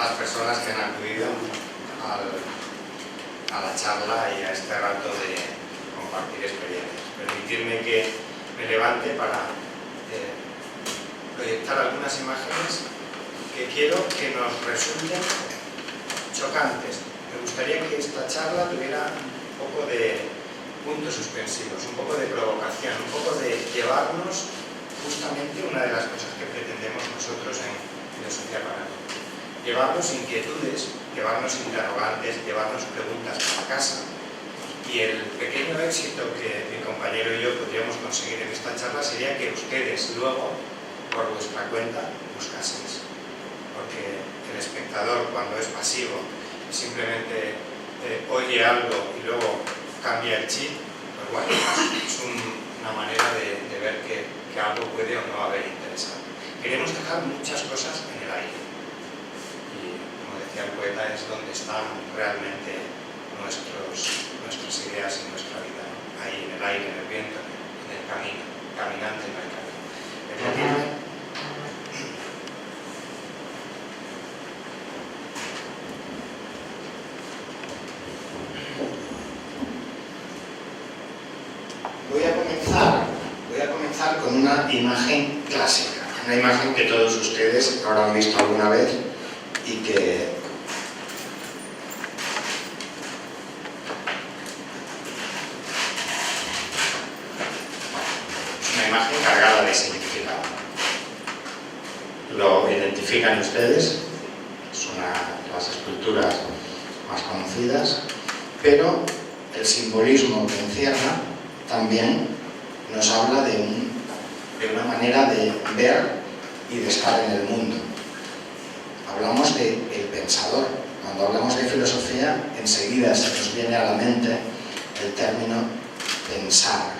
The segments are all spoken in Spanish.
las personas que han acudido a la charla y a este rato de compartir experiencias. Permitidme que me levante para proyectar algunas imágenes que quiero que nos resulten chocantes. Me gustaría que esta charla tuviera un poco de puntos suspensivos, un poco de provocación, un poco de llevarnos justamente una de las cosas que pretendemos nosotros en Filosofía para Todos. Llevarnos inquietudes, llevarnos interrogantes, llevarnos preguntas para casa. Y el pequeño éxito que mi compañero y yo podríamos conseguir en esta charla sería que ustedes luego, por vuestra cuenta, buscaseis. Porque el espectador, cuando es pasivo, simplemente oye algo y luego cambia el chip, pues bueno, es una manera de ver que algo puede o no haber interesado. Queremos dejar muchas cosas en el aire. Y, como decía el poeta, es donde están realmente nuestras ideas y nuestra vida, ¿no? Ahí en el aire, en el viento, en el camino, caminante en el camino. Voy a comenzar con una imagen clásica, una imagen que todos ustedes habrán visto alguna vez y que es una imagen cargada de significado. Lo identifican ustedes, es una de las esculturas más conocidas, pero el simbolismo que encierra también nos habla de una manera de ver y de estar en el mundo. Hablamos del pensador. Cuando hablamos de filosofía, enseguida se nos viene a la mente el término pensar.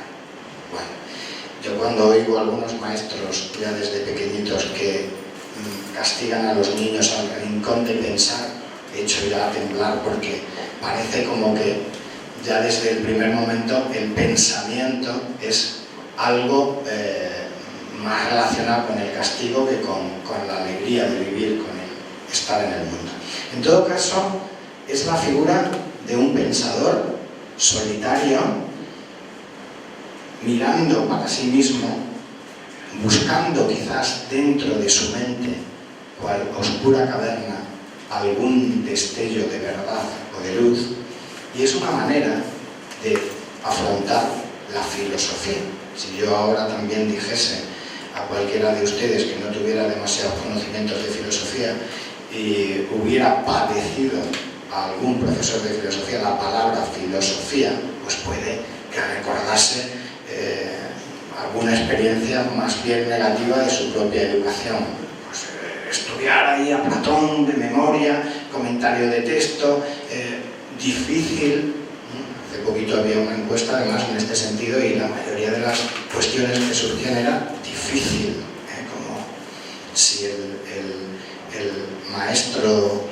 Bueno, yo cuando oigo a algunos maestros ya desde pequeñitos que castigan a los niños al rincón de pensar, he hecho ir a temblar porque parece como que ya desde el primer momento el pensamiento es algo más relacionado con el castigo que con la alegría de vivir, con el estar en el mundo. En todo caso, es la figura de un pensador solitario, mirando para sí mismo, buscando quizás dentro de su mente, cual oscura caverna, algún destello de verdad o de luz. Y es una manera de afrontar la filosofía. Si yo ahora también dijese a cualquiera de ustedes que no tuviera demasiados conocimientos de filosofía y hubiera padecido a algún profesor de filosofía la palabra filosofía, pues puede que recordase alguna experiencia más bien negativa de su propia educación. Pues, estudiar ahí a Platón de memoria, comentario de texto, difícil. Hace poquito había una encuesta además en este sentido y la mayoría de las cuestiones que surgían era difícil, como si el maestro,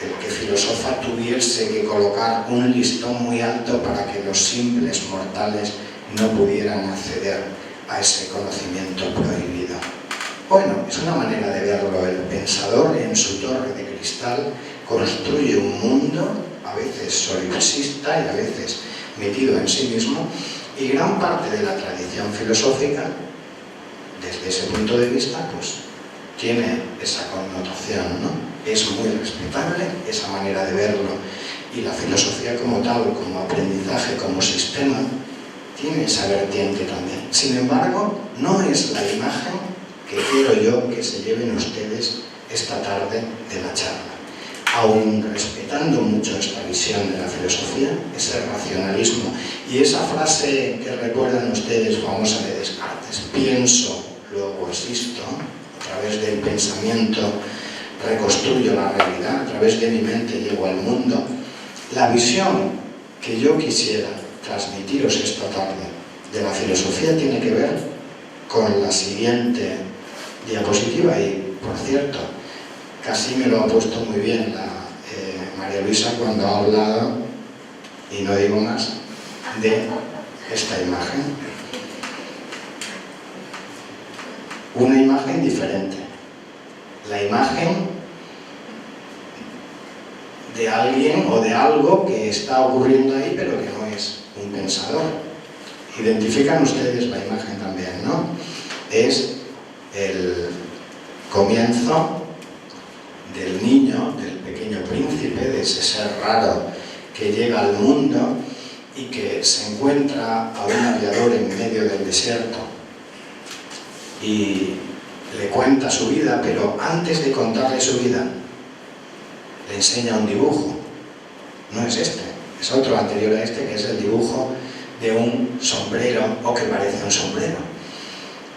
el que filosofa, tuviese que colocar un listón muy alto para que los simples mortales no pudieran acceder a ese conocimiento prohibido. Bueno, es una manera de verlo. El pensador en su torre de cristal construye un mundo, a veces solipsista y a veces metido en sí mismo, y gran parte de la tradición filosófica, desde ese punto de vista, pues tiene esa connotación, ¿no? Es muy respetable esa manera de verlo, y la filosofía como tal, como aprendizaje, como sistema, tiene esa vertiente también. Sin embargo, no es la imagen que quiero yo que se lleven ustedes esta tarde de la charla. Aún respetando mucho esta visión de la filosofía, ese racionalismo y esa frase que recuerdan ustedes famosa de Descartes, pienso, luego existo, a través del pensamiento reconstruyo la realidad, a través de mi mente llego al mundo. La visión que yo quisiera transmitiros esta tarde de la filosofía tiene que ver con la siguiente diapositiva y, por cierto, casi me lo ha puesto muy bien la María Luisa cuando ha hablado, y no digo más, de esta imagen. Una imagen diferente. La imagen de alguien o de algo que está ocurriendo ahí, pero que no es un pensador. Identifican ustedes la imagen también, ¿no? Es el comienzo del niño, del pequeño príncipe, de ese ser raro que llega al mundo y que se encuentra a un aviador en medio del desierto y le cuenta su vida, pero antes de contarle su vida le enseña un dibujo. No es este, es otro anterior a este, que es el dibujo de un sombrero o que parece un sombrero.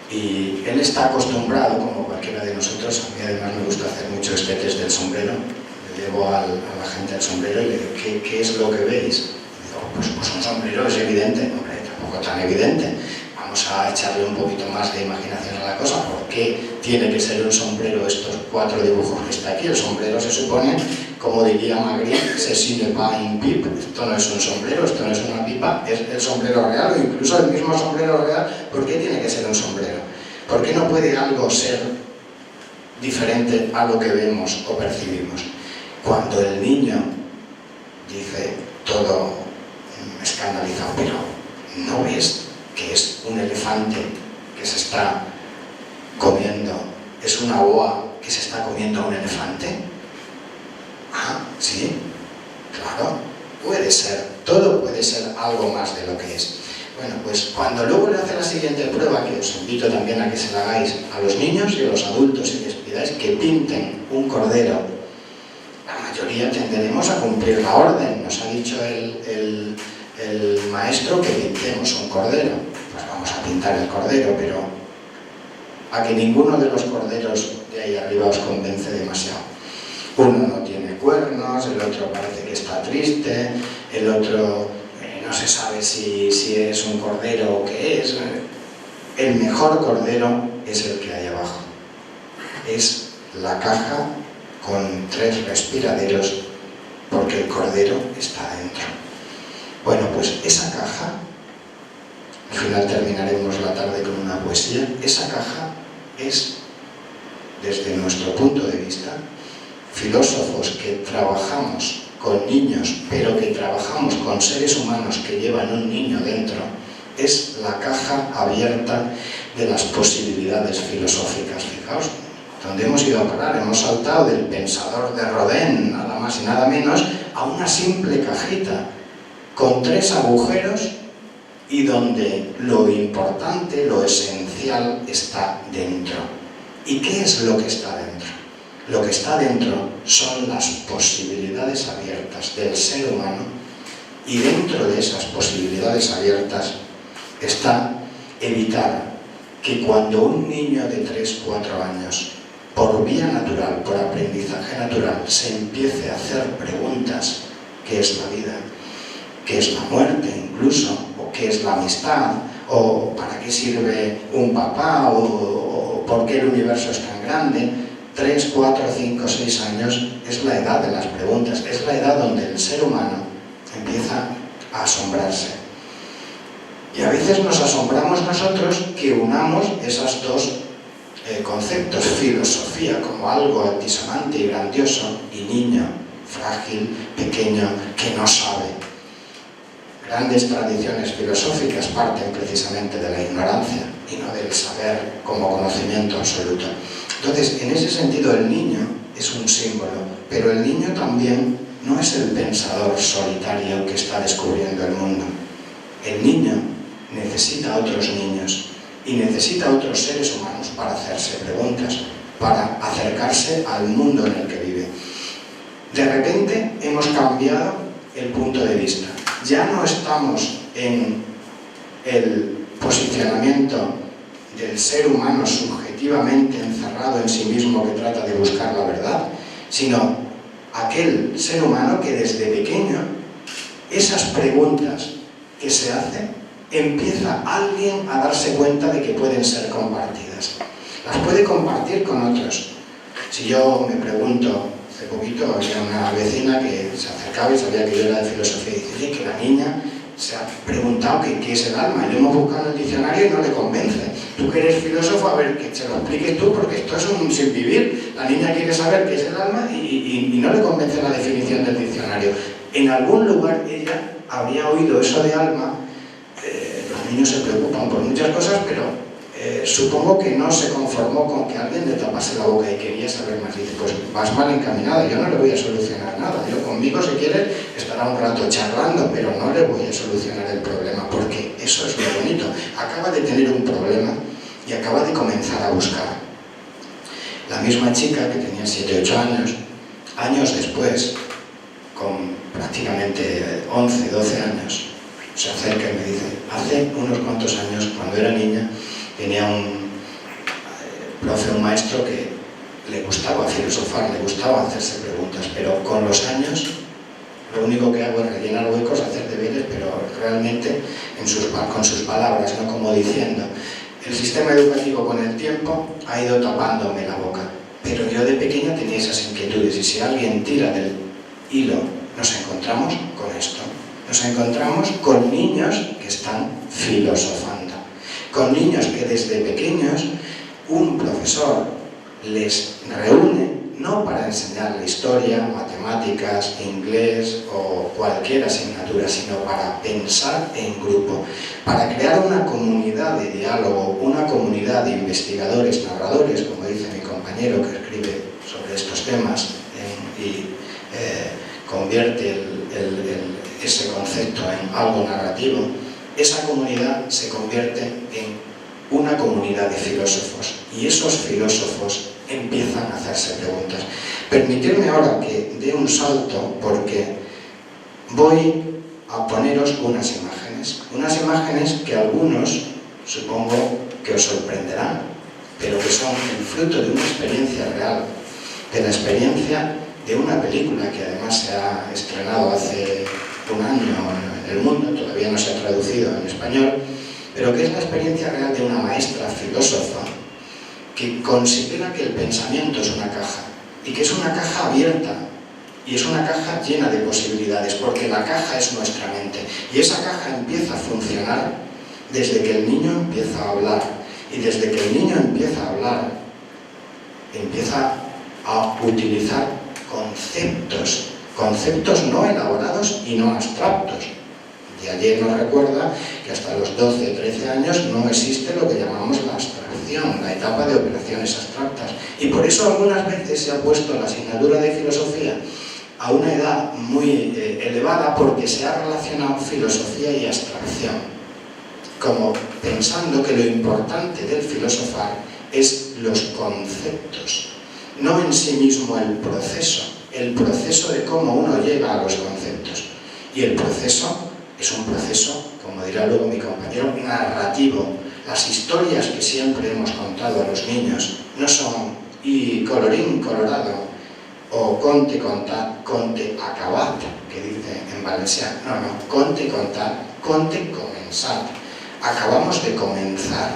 Y él está acostumbrado, como cualquiera de nosotros, a mí además me gusta hacer mucho este test del sombrero, le llevo a la gente el sombrero y le digo, ¿qué es lo que veis? Y digo, pues un sombrero es evidente. Hombre, tampoco tan evidente. Vamos a echarle un poquito más de imaginación a la cosa. ¿Por qué tiene que ser un sombrero estos 4 dibujos que está aquí? El sombrero se supone, como diría Magritte, ceci n'est pas une pipe. Esto no es un sombrero, esto no es una pipa, es el sombrero real, o incluso el mismo sombrero real. ¿Por qué tiene que ser un sombrero? ¿Por qué no puede algo ser diferente a lo que vemos o percibimos? Cuando el niño dice todo escandalizado, pero ¿no ves que es un elefante que se está comiendo? ¿Es una boa que se está comiendo a un elefante? Ah, sí, claro, puede ser, todo puede ser algo más de lo que es. Bueno, pues cuando luego le hace la siguiente prueba, que os invito también a que se la hagáis a los niños y a los adultos y les pidáis que pinten un cordero, la mayoría tenderemos a cumplir la orden. Nos ha dicho el maestro que pintemos un cordero. Pues vamos a pintar el cordero, pero a que ninguno de los corderos de ahí arriba os convence demasiado. Uno no tiene cuernos, el otro parece que está triste, el otro no se sabe si es un cordero o qué es. El mejor cordero es el que hay abajo. Es la caja con 3 respiraderos, porque el cordero está dentro. Bueno, pues esa caja, al final terminaremos la tarde con una poesía, esa caja es, desde nuestro punto de vista, filósofos que trabajamos con niños, pero que trabajamos con seres humanos que llevan un niño dentro, es la caja abierta de las posibilidades filosóficas. Fijaos, donde hemos ido a parar, hemos saltado del pensador de Rodin, nada más y nada menos, a una simple cajita con 3 agujeros y donde lo importante, lo esencial está dentro. ¿Y qué es lo que está dentro? Lo que está dentro son las posibilidades abiertas del ser humano, y dentro de esas posibilidades abiertas está evitar que cuando un niño de 3-4 años, por vía natural, por aprendizaje natural, se empiece a hacer preguntas: ¿qué es la vida? ¿Qué es la muerte incluso? ¿O qué es la amistad? ¿O para qué sirve un papá? ¿O por qué el universo es tan grande? 3, 4, 5, 6 años es la edad de las preguntas, es la edad donde el ser humano empieza a asombrarse. Y a veces nos asombramos nosotros que unamos esos 2 conceptos, filosofía como algo altisonante y grandioso, y niño, frágil, pequeño, que no sabe. Grandes tradiciones filosóficas parten precisamente de la ignorancia y no del saber como conocimiento absoluto. Entonces, en ese sentido, el niño es un símbolo, pero el niño también no es el pensador solitario que está descubriendo el mundo. El niño necesita a otros niños y necesita a otros seres humanos para hacerse preguntas, para acercarse al mundo en el que vive. De repente hemos cambiado el punto de vista. Ya no estamos en el posicionamiento del ser humano subjetivamente encerrado en sí mismo que trata de buscar la verdad, sino aquel ser humano que desde pequeño esas preguntas que se hacen empieza alguien a darse cuenta de que pueden ser compartidas. Las puede compartir con otros. Si yo me pregunto, hace poquito había una vecina que se acercaba y sabía que yo era de filosofía y dice: oye, que la niña se ha preguntado qué es el alma, y lo hemos buscado en el diccionario y no le convence. Tú que eres filósofo, a ver, que se lo expliques tú, porque esto es un sinvivir. La niña quiere saber qué es el alma y no le convence la definición del diccionario. En algún lugar ella habría oído eso de alma. Los niños se preocupan por muchas cosas, pero supongo que no se conformó con que alguien le tapase la boca y quería saber más. Dice, pues vas mal encaminada, yo no le voy a solucionar nada. Yo conmigo, si quieres, estará un rato charlando, pero no le voy a solucionar el problema, porque eso es lo bonito. Acaba de tener un problema y acaba de comenzar a buscar. La misma chica que tenía 7 o 8 años, años después, con prácticamente 11, 12 años, se acerca y me dice, hace unos cuantos años, cuando era niña, tenía un profe, un maestro que le gustaba filosofar, le gustaba hacerse preguntas, pero con los años lo único que hago es rellenar huecos, hacer deberes, pero realmente con sus palabras, no como diciendo. El sistema educativo con el tiempo ha ido tapándome la boca, pero yo de pequeña tenía esas inquietudes, y si alguien tira del hilo, nos encontramos con esto. Nos encontramos con niños que están filosofando, con niños que desde pequeños un profesor les reúne no para enseñarle historia, matemáticas, inglés o cualquier asignatura, sino para pensar en grupo, para crear una comunidad de diálogo, una comunidad de investigadores, narradores, como dice mi compañero que escribe sobre estos temas y convierte ese concepto en algo narrativo. Esa comunidad se convierte en una comunidad de filósofos, y esos filósofos empiezan a hacerse preguntas. Permitidme ahora que dé un salto, porque voy a poneros unas imágenes que algunos supongo que os sorprenderán, pero que son el fruto de una experiencia real, de la experiencia de una película que además se ha estrenado hace un año en el mundo, todavía no se ha traducido en español, pero que es la experiencia real de una maestra filósofa que considera que el pensamiento es una caja, y que es una caja abierta, y es una caja llena de posibilidades, porque la caja es nuestra mente, y esa caja empieza a funcionar desde que el niño empieza a hablar, y desde que el niño empieza a hablar, empieza a utilizar conceptos no elaborados y no abstractos. De ayer nos recuerda que hasta los 12 o 13 años no existe lo que llamamos la abstracción, la etapa de operaciones abstractas. Y por eso algunas veces se ha puesto la asignatura de filosofía a una edad muy elevada, porque se ha relacionado filosofía y abstracción, como pensando que lo importante del filosofar es los conceptos, no en sí mismo el proceso de cómo uno llega a los conceptos. Y el proceso es un proceso, como dirá luego mi compañero, narrativo. Las historias que siempre hemos contado a los niños no son y colorín colorado o conte contat, conte acabat, que dice en valenciano. No, conte contat, conte comenzat. Acabamos de comenzar,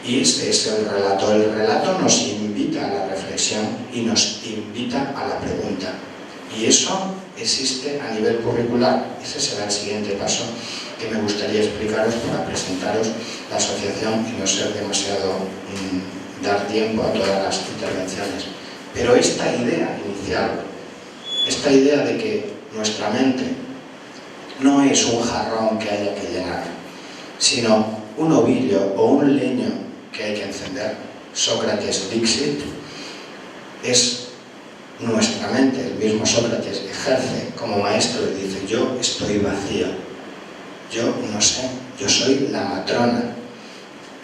y este es el relato. El relato nos invita a la reflexión y nos invita a la pregunta. Y eso existe a nivel curricular. Ese será el siguiente paso que me gustaría explicaros para presentaros la asociación y no ser demasiado dar tiempo a todas las intervenciones. Pero esta idea inicial, esta idea de que nuestra mente no es un jarrón que haya que llenar, sino un ovillo o un leño que hay que encender, Sócrates Dixit, es nuestra mente. El mismo Sócrates ejerce como maestro y dice: yo estoy vacío, yo no sé, yo soy la matrona.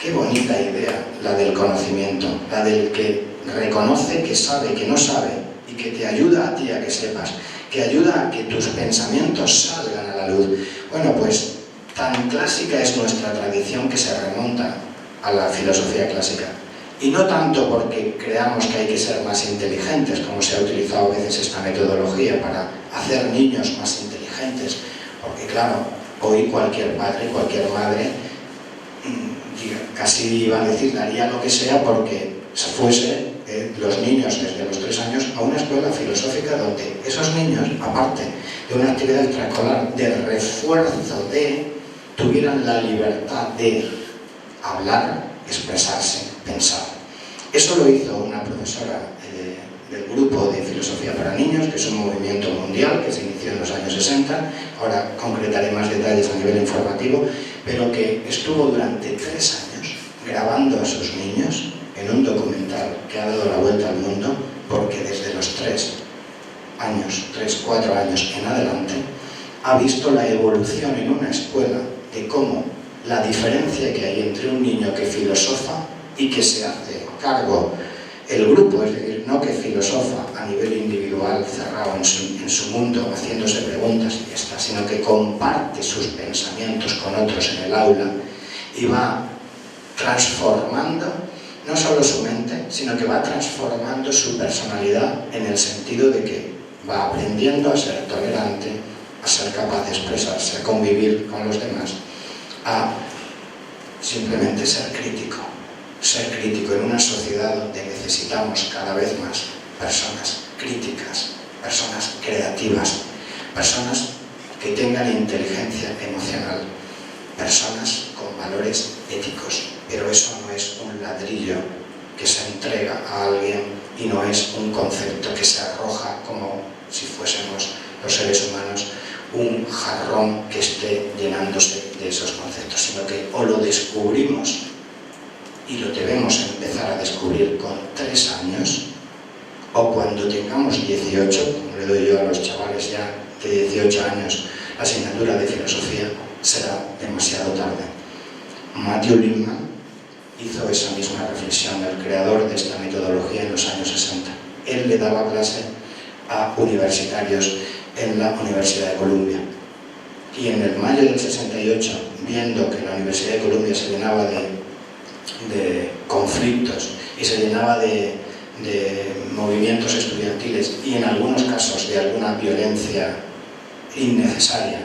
Qué bonita idea la del conocimiento, la del que reconoce que sabe, que no sabe, y que te ayuda a ti a que sepas, que ayuda a que tus pensamientos salgan a la luz. Bueno, pues tan clásica es nuestra tradición que se remonta a la filosofía clásica. Y no tanto porque creamos que hay que ser más inteligentes, como se ha utilizado a veces esta metodología para hacer niños más inteligentes, porque claro, hoy cualquier padre, cualquier madre, casi iba a decir, daría lo que sea porque se fuese los niños desde los 3 años a una escuela filosófica donde esos niños, aparte de una actividad extraescolar de refuerzo de tuvieran la libertad de hablar, expresarse, pensar. Eso lo hizo una profesora del grupo de filosofía para niños, que es un movimiento mundial que se inició en los años 60, ahora concretaré más detalles a nivel informativo, pero que estuvo durante 3 años grabando a sus niños en un documental que ha dado la vuelta al mundo, porque desde los 4 años en adelante, ha visto la evolución en una escuela de cómo la diferencia que hay entre un niño que filosofa y que se hace cargo el grupo, es decir, no que filosofa a nivel individual, cerrado en su mundo, haciéndose preguntas y ya está, sino que comparte sus pensamientos con otros en el aula y va transformando no solo su mente, sino que va transformando su personalidad en el sentido de que va aprendiendo a ser tolerante, a ser capaz de expresarse, a convivir con los demás, a simplemente ser crítico en una sociedad donde necesitamos cada vez más personas críticas, personas creativas, personas que tengan inteligencia emocional, personas con valores éticos. Pero eso no es un ladrillo que se entrega a alguien y no es un concepto que se arroja como si fuésemos los seres humanos un jarrón que esté llenándose de esos conceptos, sino que o lo descubrimos y lo debemos empezar a descubrir con 3 años, o cuando tengamos 18, como le doy yo a los chavales ya de 18 años la asignatura de filosofía, será demasiado tarde. Matthew Lipman hizo esa misma reflexión, el creador de esta metodología en los años 60. Él le daba clase a universitarios en la Universidad de Columbia. Y en el mayo del 68, viendo que la Universidad de Columbia se llenaba de conflictos y se llenaba de movimientos estudiantiles y en algunos casos de alguna violencia innecesaria,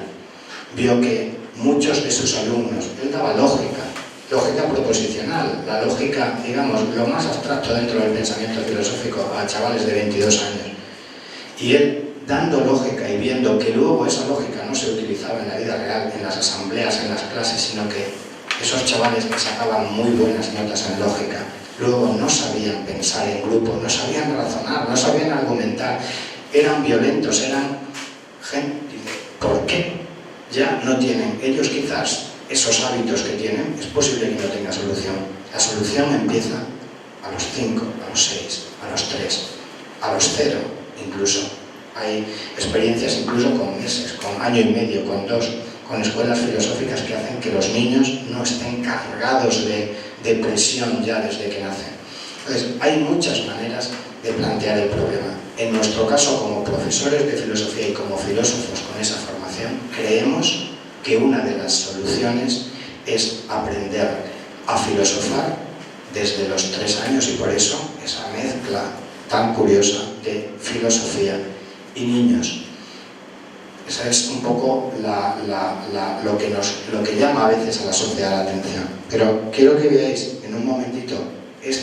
vio que muchos de sus alumnos, él daba lógica proposicional, la lógica, digamos, lo más abstracto dentro del pensamiento filosófico a chavales de 22 años. Y él, dando lógica y viendo que luego esa lógica no se utilizaba en la vida real, en las asambleas, en las clases, sino que esos chavales que sacaban muy buenas notas en lógica, luego no sabían pensar en grupo, no sabían razonar, no sabían argumentar, eran violentos, eran gente. ¿Por qué? Ya no tienen ellos quizás esos hábitos que tienen, es posible que no tenga solución. La solución empieza a los 5, a los 6, a los 3, a los 0 incluso. Hay experiencias incluso con meses, con año y medio, con 2, con escuelas filosóficas que hacen que los niños no estén cargados de presión ya desde que nacen. Entonces, hay muchas maneras de plantear el problema. En nuestro caso, como profesores de filosofía y como filósofos con esa formación, creemos que una de las soluciones es aprender a filosofar desde los 3 años y por eso esa mezcla tan curiosa de filosofía y niños. Esa es un poco lo que llama a veces a la sociedad la atención. Pero quiero que veáis en un momentito el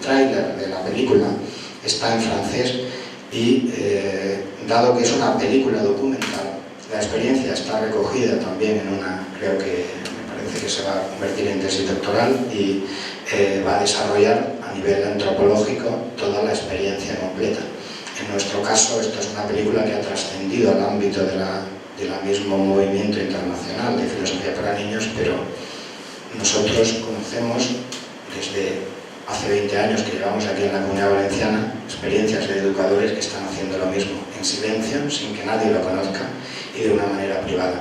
tráiler de la película está en francés y dado que es una película documental, la experiencia está recogida también en una, creo que me parece que se va a convertir en tesis doctoral y va a desarrollar a nivel antropológico toda la experiencia completa. En nuestro caso, esta es una película que ha trascendido al ámbito del mismo movimiento internacional de filosofía para niños, pero nosotros conocemos desde hace 20 años que llevamos aquí en la Comunidad Valenciana experiencias de educadores que están haciendo lo mismo, en silencio, sin que nadie lo conozca y de una manera privada.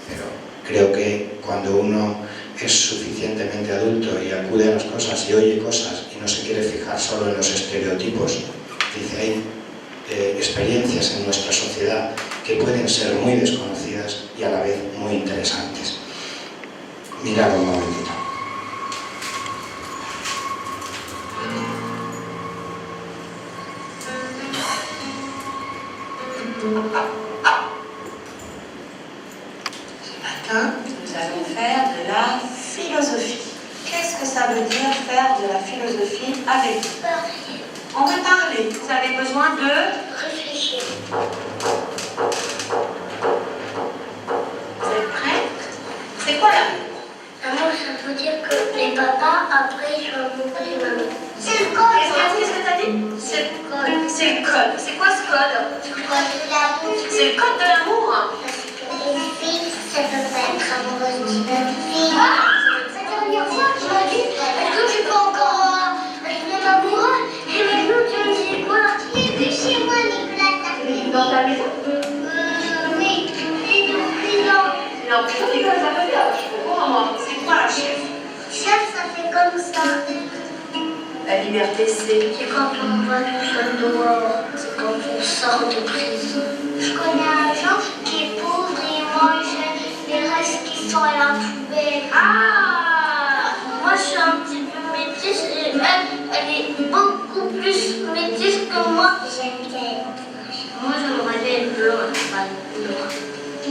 Pero creo que cuando uno es suficientemente adulto y acude a las cosas y oye cosas y no se quiere fijar solo en los estereotipos, dice, hay experiencias en nuestra sociedad que pueden ser muy desconocidas y a la vez muy interesantes. Mirad un momentito. Ce matin, nous allons faire de la philosophie. Qu'est-ce que ça veut dire faire de la philosophie avec vous? On veut parler. Vous avez besoin de réfléchir. Vous êtes prêts? Et papa, après, je vais montrer maman. C'est le code. Qu'est-ce que t'as dit? C'est le code. C'est le code. C'est quoi ce code? C'est le code de l'amour. C'est le code de l'amour. Parce que une fille, ça peut pas être amoureuse d'une autre fille. La dernière fois, tu m'as dit, est-ce que tu peux encore être même amoureux? Et maintenant, tu me dis quoi? Il est plus chez moi, Nicolas, t'as fait. Dans ta maison? Oui. Et donc, Non, plutôt Nicolas, ça peut bien. Je comprends, moi. C'est quoi la chef? chef, ça fait comme ça. La liberté, c'est quand on va tout seul dehors, c'est quand on sort de prison. Je connais un gens qui est pauvre et il mange les restes qui sont à la poubelle. Ah! Moi, je suis un petit peu métisse et elle est beaucoup plus métisse que moi. J'aime qu'elle. Moi, j'aimerais être blonde, pas blonde.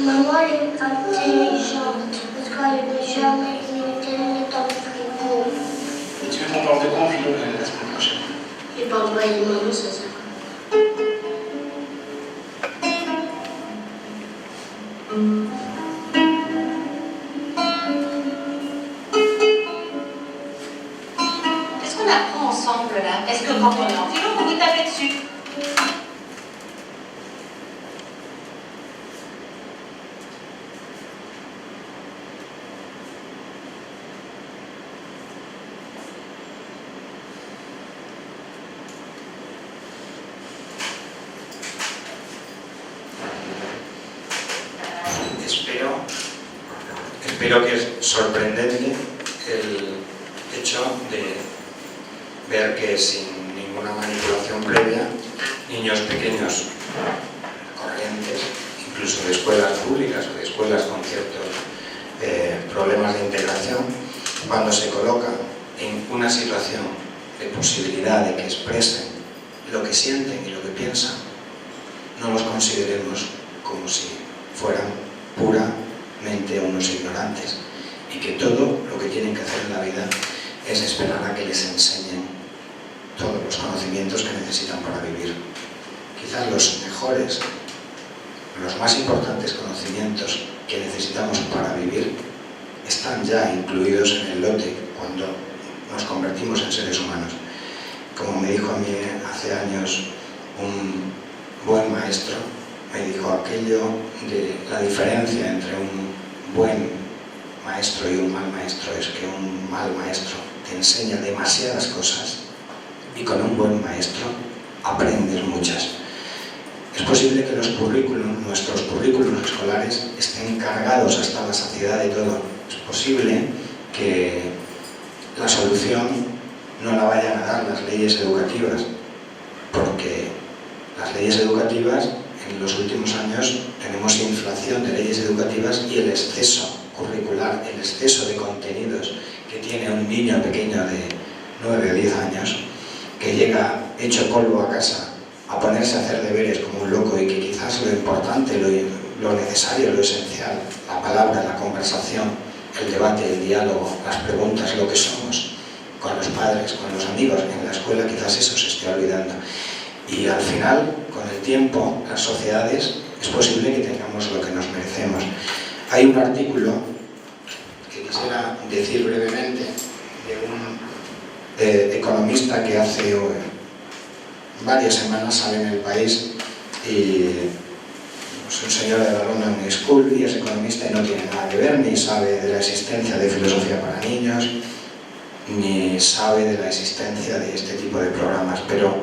Maman, elle est intelligente parce qu'elle n'est jamais limitée dans le frigo. Et tu veux qu'on parle de quoi en philo la semaine prochaine? Et papa et maman, ça sert. Qu'est-ce qu'on apprend ensemble là? Est-ce que quand on est en philo, on vous tape dessus? Espero que es sorprendente el hecho de ver que sin ninguna manipulación previa, niños pequeños, corrientes, incluso de escuelas públicas o de escuelas con ciertos problemas de integración, cuando se colocan en una situación de posibilidad de que expresen lo que sienten y lo que piensan, no los consideremos como si fueran puramente unos ignorantes y que todo lo que tienen que hacer en la vida es esperar a que les enseñen todos los conocimientos que necesitan para vivir. Quizás los mejores, los más importantes conocimientos que necesitamos para vivir están ya incluidos en el lote cuando nos convertimos en seres humanos. Como me dijo a mí hace años un buen maestro, me dijo aquello de la diferencia entre un buen maestro y un mal maestro es que un mal maestro te enseña demasiadas cosas y con un buen maestro aprendes muchas. Es posible que nuestros currículos escolares estén cargados hasta la saciedad de todo. Es posible que la solución no la vayan a dar las leyes educativas, porque las leyes educativas en los últimos años tenemos inflación de leyes educativas y el exceso curricular, el exceso de contenidos que tiene un niño pequeño de 9 o 10 años que llega hecho polvo a casa a ponerse a hacer deberes como un loco y que quizás lo importante, lo necesario, lo esencial, la palabra, la conversación, el debate, el diálogo, las preguntas, lo que somos con los padres, con los amigos, en la escuela, quizás eso se esté olvidando. Y al final, con el tiempo, las sociedades, es posible que tengamos lo que nos merecemos. Hay un artículo que quisiera decir brevemente de un economista que hace varias semanas sale en El País y es un señor de la London School y es economista y no tiene nada que ver, ni sabe de la existencia de filosofía para niños, ni sabe de la existencia de este tipo de programas, pero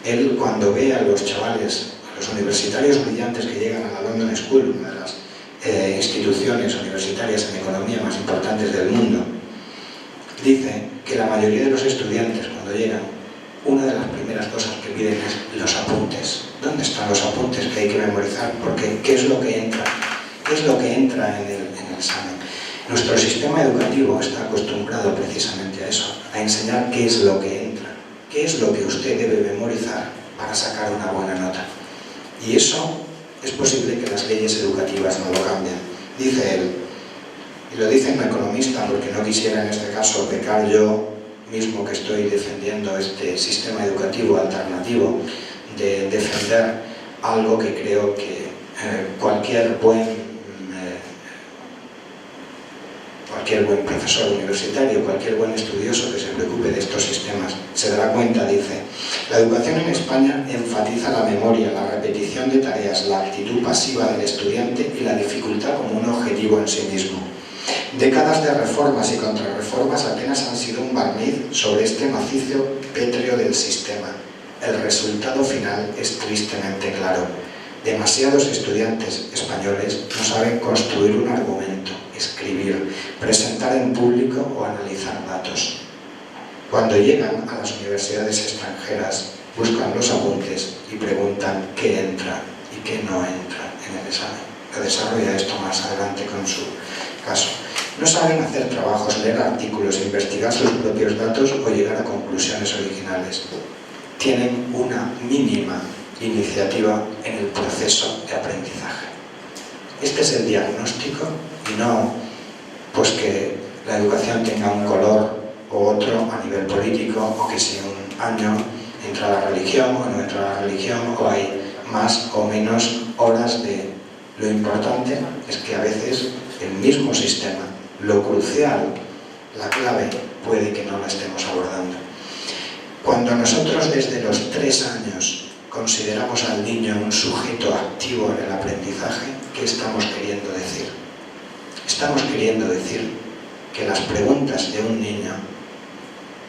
él cuando ve a los chavales, a los universitarios brillantes que llegan a la London School, una de las instituciones universitarias en economía más importantes del mundo, dice que la mayoría de los estudiantes cuando llegan, una de las primeras cosas que piden es los apuntes. ¿Dónde están los apuntes que hay que memorizar? Porque ¿qué es lo que entra? ¿Qué es lo que entra en el examen? Nuestro sistema educativo está acostumbrado precisamente a eso, a enseñar qué es lo que entra, qué es lo que usted debe memorizar para sacar una buena nota. Y eso es posible que las leyes educativas no lo cambien. Dice él, y lo dice un economista porque no quisiera en este caso pecar yo mismo que estoy defendiendo este sistema educativo alternativo, de defender algo que creo que cualquier cualquier buen profesor universitario, cualquier buen estudioso que se preocupe de estos sistemas, se dará cuenta, dice: la educación en España enfatiza la memoria, la repetición de tareas, la actitud pasiva del estudiante y la dificultad como un objetivo en sí mismo. Décadas de reformas y contrarreformas apenas han sido un barniz sobre este macizo pétreo del sistema. El resultado final es tristemente claro. Demasiados estudiantes españoles no saben construir un argumento, escribir, presentar en público o analizar datos. Cuando llegan a las universidades extranjeras, buscan los apuntes y preguntan qué entra y qué no entra en el examen. Lo desarrolla esto más adelante con su caso. No saben hacer trabajos, leer artículos, investigar sus propios datos o llegar a conclusiones originales. Tienen una mínima iniciativa en el proceso de aprendizaje. Este es el diagnóstico, y no pues que la educación tenga un color o otro a nivel político, o que si un año entra la religión o no entra la religión, o hay más o menos horas de... Lo importante es que a veces el mismo sistema, lo crucial, la clave, puede que no la estemos abordando. Cuando nosotros desde los 3 años consideramos al niño un sujeto activo en el aprendizaje, ¿qué estamos queriendo decir? Estamos queriendo decir que las preguntas de un niño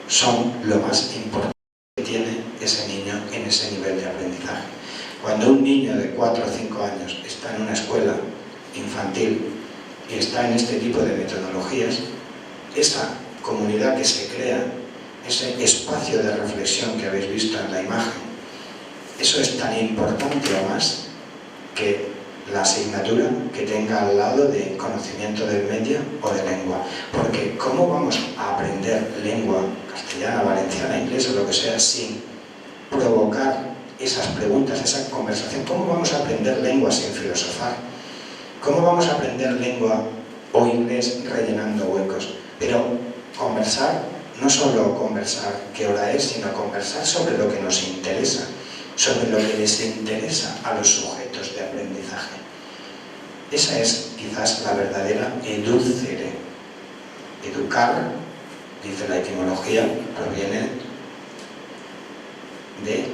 son lo más importante que tiene ese niño en ese nivel de aprendizaje. Cuando un niño de 4 o 5 años está en una escuela infantil y está en este tipo de metodologías, esa comunidad que se crea, ese espacio de reflexión que habéis visto en la imagen, eso es tan importante o más que la asignatura que tenga al lado de conocimiento del medio o de lengua. Porque ¿cómo vamos a aprender lengua castellana, valenciana, inglesa, lo que sea, sin provocar esas preguntas, esa conversación? ¿Cómo vamos a aprender lengua sin filosofar? ¿Cómo vamos a aprender lengua o inglés rellenando huecos? Pero conversar, no solo conversar qué hora es, sino conversar sobre lo que nos interesa, sobre lo que les interesa a los sujetos de aprendizaje. Esa es quizás la verdadera educere. Educar, dice la etimología, proviene de,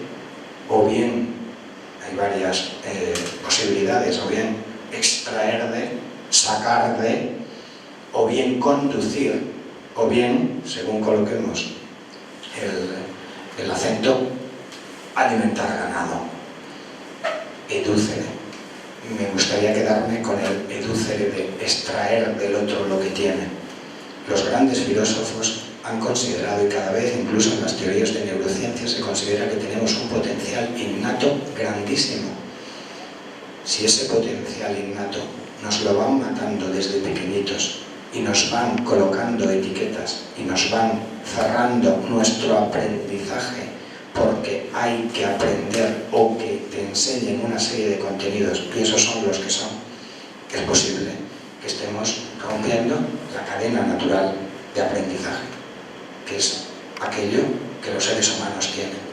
o bien, hay varias posibilidades, o bien extraer de, sacar de, o bien conducir, o bien, según coloquemos el acento, alimentar ganado. Edúcere. Me gustaría quedarme con el edúcere de extraer del otro lo que tiene. Los grandes filósofos han considerado, y cada vez incluso en las teorías de neurociencia se considera que tenemos un potencial innato grandísimo. Si ese potencial innato nos lo van matando desde pequeñitos y nos van colocando etiquetas y nos van cerrando nuestro aprendizaje porque hay que aprender o que te enseñen una serie de contenidos y esos son los que son, es posible que estemos rompiendo la cadena natural de aprendizaje, que es aquello que los seres humanos tienen.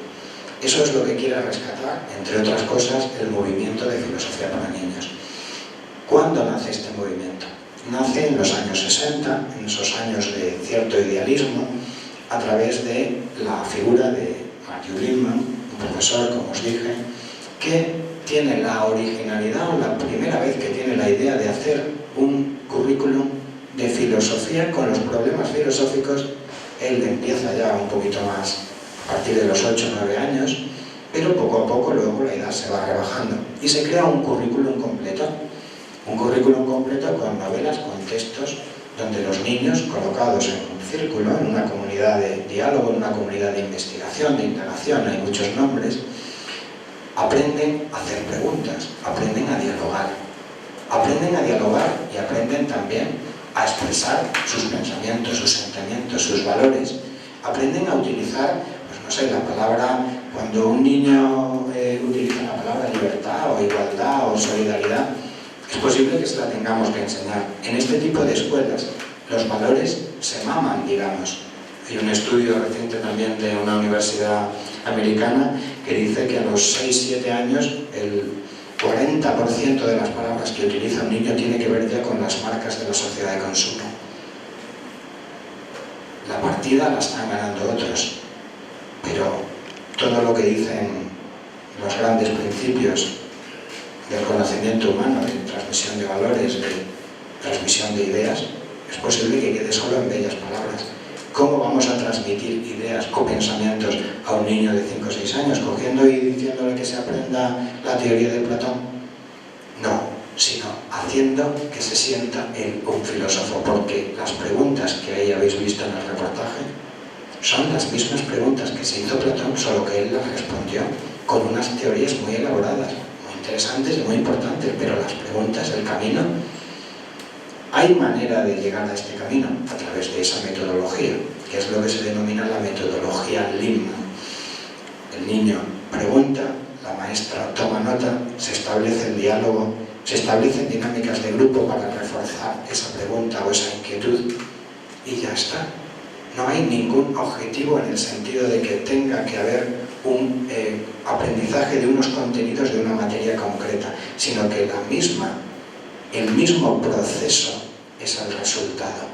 Eso es lo que quiere rescatar, entre otras cosas, el movimiento de filosofía para niños. ¿Cuándo nace este movimiento? Nace en los años 60, en esos años de cierto idealismo, a través de la figura de Matthew Lindman, un profesor, como os dije, que tiene la originalidad, o la primera vez que tiene la idea de hacer un currículum de filosofía con los problemas filosóficos. Él empieza ya un poquito más a partir de los 8 o 9 años, pero poco a poco luego la edad se va rebajando y se crea un currículum completo con novelas, con textos, donde los niños, colocados en un círculo, en una comunidad de diálogo, en una comunidad de investigación, de indagación, hay muchos nombres, aprenden a hacer preguntas, aprenden a dialogar y aprenden también a expresar sus pensamientos, sus sentimientos, sus valores. Aprenden a utilizar, pues no sé, la palabra, cuando un niño utiliza la palabra libertad o igualdad o solidaridad, es posible que se la tengamos que enseñar. En este tipo de escuelas los valores se maman, digamos. Hay un estudio reciente también de una universidad americana que dice que a los 6-7 años el 40% de las palabras que utiliza un niño tiene que ver ya con las marcas de la sociedad de consumo. partida la están ganando otros, pero todo lo que dicen los grandes principios del conocimiento humano, de transmisión de valores, de transmisión de ideas, es posible que quede solo en bellas palabras. ¿Cómo vamos a transmitir ideas o pensamientos a un niño de 5 o 6 años, cogiendo y diciéndole que se aprenda la teoría de Platón? No, sino haciendo que se sienta él un filósofo, porque las preguntas que ahí habéis visto en el reportaje son las mismas preguntas que se hizo Platón, solo que él las respondió con unas teorías muy elaboradas, muy interesantes y muy importantes, pero las preguntas, el camino, hay manera de llegar a este camino a través de esa metodología, que es lo que se denomina la metodología LIM. El niño pregunta, la maestra toma nota, se establece el diálogo, se establecen dinámicas de grupo para reforzar esa pregunta o esa inquietud y ya está. No hay ningún objetivo en el sentido de que tenga que haber un aprendizaje de unos contenidos de una materia concreta, sino que el mismo proceso es el resultado.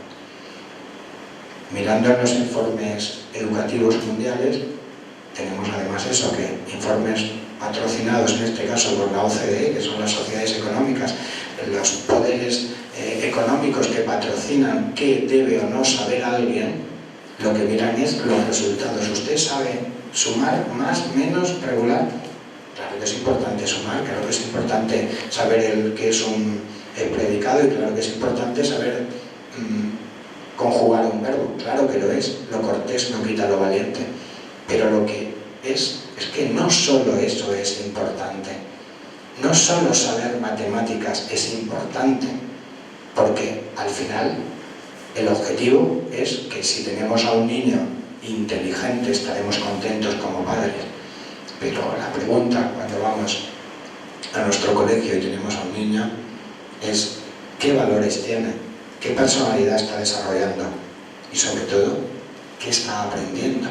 Mirando en los informes educativos mundiales, tenemos además eso, que informes patrocinados en este caso por la OCDE, que son las sociedades económicas, los poderes económicos que patrocinan qué debe o no saber alguien, lo que miran es los resultados. ¿Usted sabe sumar, más, menos, regular? Claro que es importante sumar, claro que es importante saber qué es un predicado y claro que es importante saber conjugar un verbo, claro que lo es, lo cortés no quita lo valiente, pero lo que es que no solo eso es importante, no solo saber matemáticas es importante, porque al final el objetivo es que si tenemos a un niño inteligente estaremos contentos como padres, pero la pregunta cuando vamos a nuestro colegio y tenemos a un niño es qué valores tiene, qué personalidad está desarrollando y sobre todo qué está aprendiendo.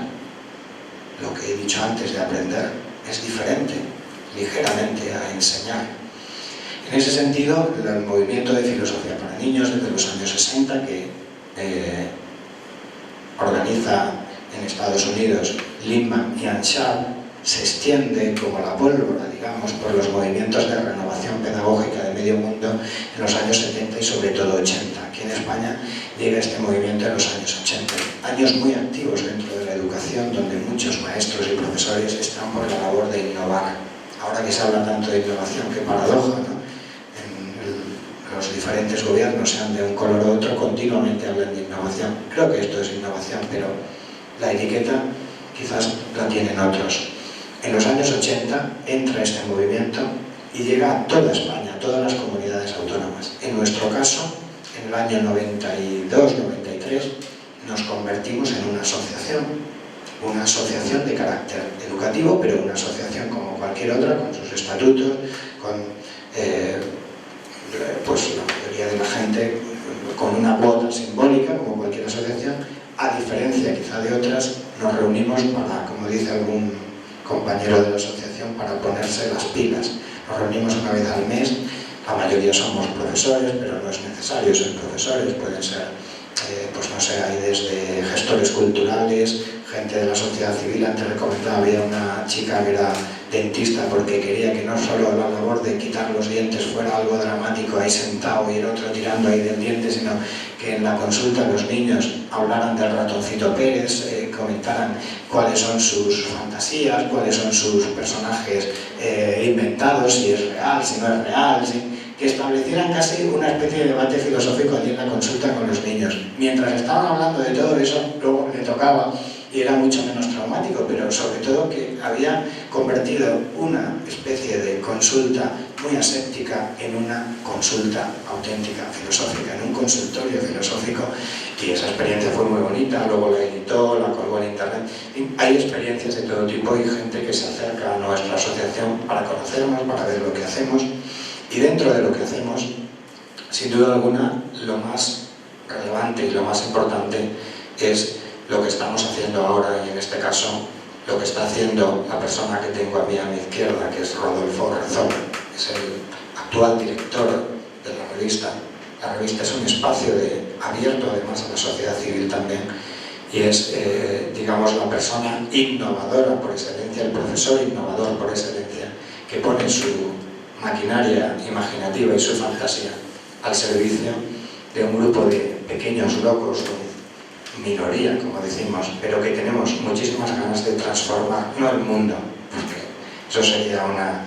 Lo que he dicho antes de aprender es diferente, ligeramente a enseñar. En ese sentido, el movimiento de filosofía para niños desde los años 60 que organiza en Estados Unidos Lindman y Ann Sharp se extiende como la pólvora, digamos, por los movimientos de renovación pedagógica de medio mundo en los años 70 y sobre todo 80. Aquí en España llega este movimiento en los años 80. Años muy activos dentro de la educación, donde muchos maestros y profesores están por la labor de innovar. Ahora que se habla tanto de innovación, qué paradoja, ¿no? Los diferentes gobiernos, sean de un color u otro, continuamente hablan de innovación. Creo que esto es innovación, pero la etiqueta quizás la tienen otros. En los años 80 entra este movimiento y llega a toda España, a todas las comunidades autónomas. En nuestro caso, en el año 92-93, nos convertimos en una asociación de carácter educativo, pero una asociación como cualquier otra, con sus estatutos, con pues la mayoría de la gente con una cuota simbólica, como cualquier asociación. A diferencia quizá de otras, nos reunimos para, como dice algún compañero de la asociación, para ponerse las pilas. Nos reunimos una vez al mes, la mayoría somos profesores, pero no es necesario ser profesores, pueden ser, pues no sé, hay desde gestores culturales, gente de la sociedad civil. Antes recomendaba, había una chica que era dentista porque quería que no solo la labor de quitar los dientes fuera algo dramático ahí sentado y el otro tirando ahí del diente, sino que en la consulta los niños hablaran del ratoncito Pérez, comentaran cuáles son sus fantasías, cuáles son sus personajes inventados, si es real, si no es real, que establecieran casi una especie de debate filosófico allí en la consulta con los niños. Mientras estaban hablando de todo eso, luego le tocaba y era mucho menos traumático, pero sobre todo que había convertido una especie de consulta muy aséptica en una consulta auténtica, filosófica, en un consultorio filosófico, y esa experiencia fue muy bonita. Luego la editó, la colgó en internet. Y hay experiencias de todo tipo y gente que se acerca a nuestra asociación para conocernos, para ver lo que hacemos, y dentro de lo que hacemos, sin duda alguna, lo más relevante y lo más importante es lo que estamos haciendo ahora, y en este caso lo que está haciendo la persona que tengo a mi izquierda, que es Rodolfo Rezón, es el actual director de la revista. La revista es un espacio abierto además a la sociedad civil también, y es, digamos, la persona innovadora por excelencia, el profesor innovador por excelencia, que pone su maquinaria imaginativa y su fantasía al servicio de un grupo de pequeños locos, o minoría, como decimos, pero que tenemos muchísimas ganas de transformar, no el mundo, porque eso sería una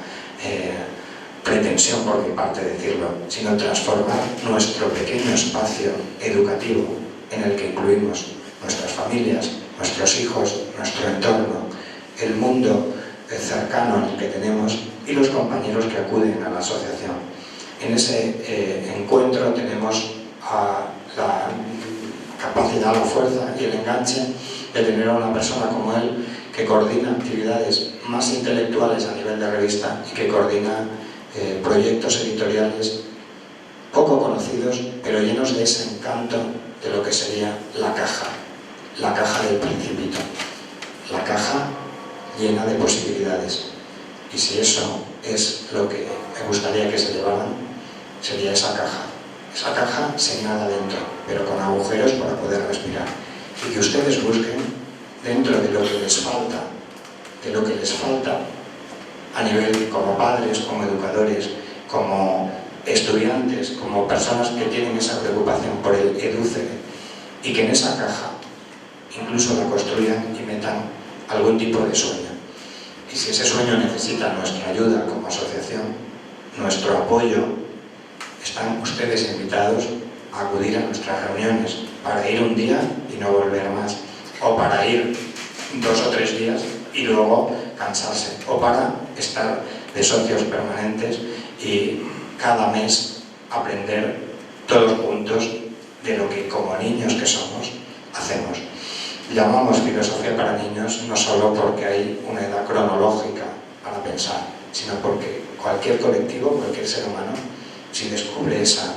pretensión por mi parte decirlo, sino transformar nuestro pequeño espacio educativo en el que incluimos nuestras familias, nuestros hijos, nuestro entorno, el mundo cercano en el que tenemos y los compañeros que acuden a la asociación. En ese encuentro tenemos la capacidad, la fuerza y el enganche de tener a una persona como él que coordina actividades más intelectuales a nivel de revista y que coordina proyectos editoriales poco conocidos, pero llenos de ese encanto de lo que sería la caja del Principito, la caja llena de posibilidades. Y si eso es lo que me gustaría que se llevaran, sería esa caja sin nada dentro, pero con agujeros para poder respirar. Y que ustedes busquen dentro de lo que les falta, a nivel como padres, como educadores, como estudiantes, como personas que tienen esa preocupación por el EDUCE, y que en esa caja incluso la construyan y metan algún tipo de sueño. Y si ese sueño necesita nuestra ayuda como asociación, nuestro apoyo, están ustedes invitados a acudir a nuestras reuniones para ir un día y no volver más, o para ir 2 o 3 días y luego cansarse, o para estar de socios permanentes y cada mes aprender todos juntos de lo que como niños que somos hacemos. Llamamos filosofía para niños no solo porque hay una edad cronológica para pensar, sino porque cualquier colectivo, cualquier ser humano, si descubre esa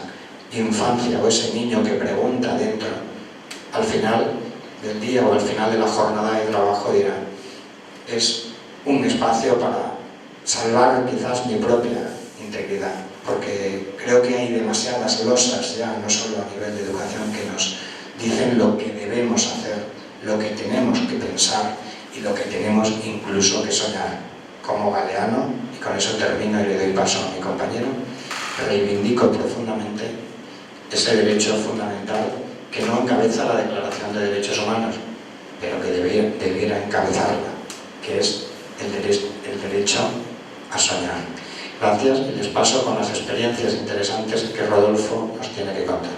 infancia o ese niño que pregunta dentro, al final del día o al final de la jornada de trabajo dirá: es un espacio para salvar quizás mi propia integridad, porque creo que hay demasiadas losas ya, no solo a nivel de educación, que nos dicen lo que debemos hacer, lo que tenemos que pensar y lo que tenemos incluso que soñar. Como Galeano, y con eso termino y le doy paso a mi compañero, reivindico profundamente ese derecho fundamental que no encabeza la Declaración de Derechos Humanos, pero que debiera encabezarla, que es el derecho a soñar. Gracias, y les paso con las experiencias interesantes que Rodolfo nos tiene que contar.